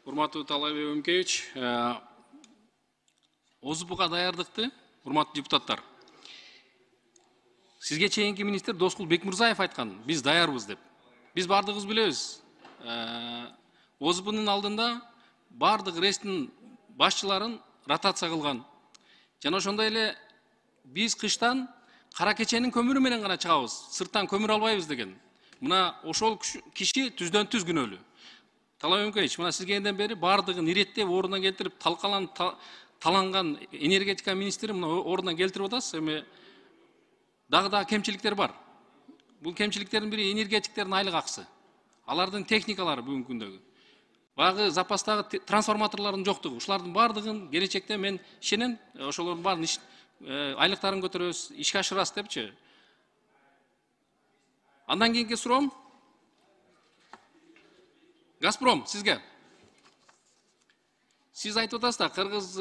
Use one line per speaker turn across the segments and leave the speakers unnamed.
Урматтуу Талайбек Өмкевич, ОЗП-га даярдыкты, урматтуу депутаттар. Сизге чейинки министр Доскул Бекмурзаев айткан, биз даярбыз деп. Биз бардыгыбыз билебиз. ОЗП-нын алдында бардык рейстин башчыларын ротация кылган. Жана ошондой эле биз кыштан кара кеченин көмүрү менен гана чыгабыз, сырттан көмүр албайбыз деген. Мына ошол киши түздөн түз күнөөлүү. Талайбек Өмкевич, мына сизге энден бери бардыгын иреттеп ордуна келтирип таланган энергетика министри мына ордуна келтирип атасыз. Эми дагы кемчиликтер бар. Бул кемчиликтердин бири энергетиктердин айлык акысы. Алардын техникалары бүгүнкү күндөгү. Багы запастагы трансформаторлордун жоктугу. Ушулардын бардыгын келечекте мен ишенем, ошолордун баарын айлыктарын көтөрөбүз, ишке ашырабыз депчи. Андан кийинки суроом Газпром сизге. Сиз айтып атасыз да, Кыргыз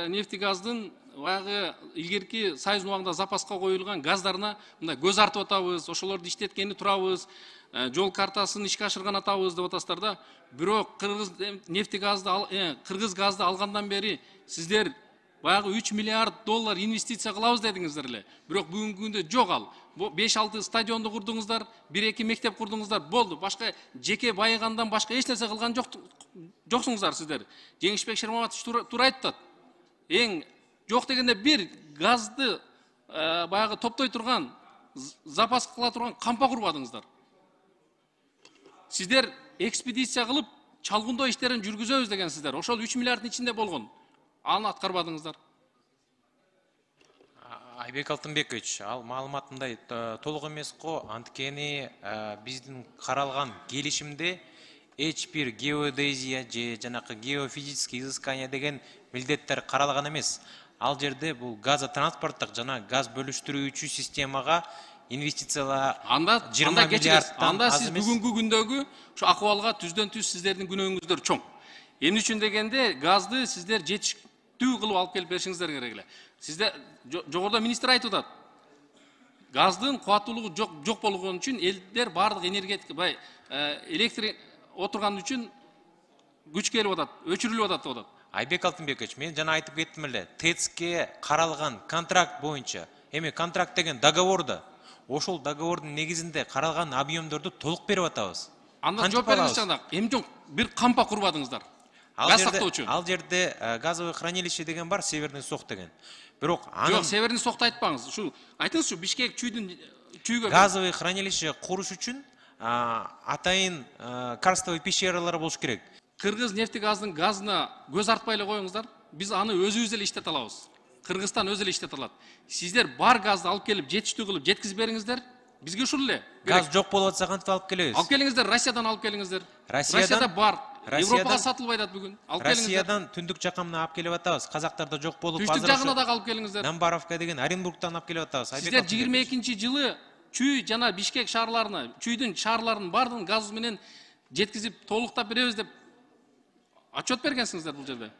нефтегаздын баягы илгерки Союз убагында запаска коюлган газдарына мындай көз артып атабыз, ошолорду иштеткени турабыз, жол картасын ишке ашырган атабыз деп атасыздар да. Бирок Кыргыз газды алгандан бери сиздер баягы 3 миллиард доллар инвестиция кылабыз дедиңиздер эле. Бирок бүгүнкү күндө жок ал. 5-6 стадионду курдуңуздар, 1-2 мектеп курдуңуздар, болду. Башка жеке байыгандан башка эч нерсе кылган жоксуңуздар сиздер. Жеңишбек Шермаматович туура айтты. Эң жок дегенде бир газды баягы топтой турган, запас кыла турган кампа курбадыңыздар. Сиздер экспедиция кылып, чалгындоо иштерин жүргүзөбүз дегенсиздер. Ошол 3 миллиарддын ичинде болгон. Аны аткарбадыңыздар.
Айбек Алтынбекович, ал маалыматымдай толук эмес го, анткени биздин каралган келишимде эч бир геодезия же жанакы геофизический изыскания деген милдеттер каралган эмес. Ал жерде бул газотранспорттук жана газ бөлүштүрүүчү системага инвестициялар 20 миллиардтан
анда сиз бүгүнкү күндөгү ушу акыбалга түздөн түз сиздердин күнөөңүздөр чоң. Эмне үчүн дегенде газды сиздер жетиштүү кылып алып келип беришиңиздер керек эле. Сизде жогоруда министр айтып атат. Газдын кубаттуулугу жок болгон үчүн элдер бардык энергетика электр отурган үчүн күч келип атат, өчүрүлүп атат деп атат.
Айбек Алтынбекович, мен жана айтып кеттим эле, ТЭЦке каралган контракт боюнча, эми контракт деген договорда, ошол договордун негизинде каралган объемдорду толук берип атабыз.
Анда жооп бериңизчи анда. Эми жок, бир кампа курбадыңыздар. Газ сактоочу.
Ал жерде газовый хранилище деген бар, Северный Сок деген. Бирок аны
жок, Северный Сокто айтпаңыз. Ушу айтыңызчы, Бишкек чүйгө
газовый хранилище куруш үчүн атайын карстовый пещералар болуш керек.
Кыргыз нефтегаздын газына көз артпай эле коюңуздар. Биз аны өзүбүз эле иштете алабыз. Кыргызстан өзү эле иштете алат. Сиздер бар газды алып келип, жетиштүү кылып жеткизип бериңиздер. Бизге ушул эле.
Газ жок болуп атса кантип алып келебиз?
Алып келиңиздер, Россиядан алып келиңиздер. Россияда бар. Европага сатылбай атат бүгүн. Алып келиңиздер.
Россиядан түндүк жакамына алып келип атабыз. Казактарда жок болуп,
түштүк жагына да алып келиңиздер.
Намбаровка деген Оренбургтан алып келип атабыз.
Сиздер 22-жылы Чүй жана Бишкек шаарларына, Чүйдүн шаарларынын бардыгын газ менен жеткизип толуктап беребиз деп отчет бергенсиңиздер бул жерде.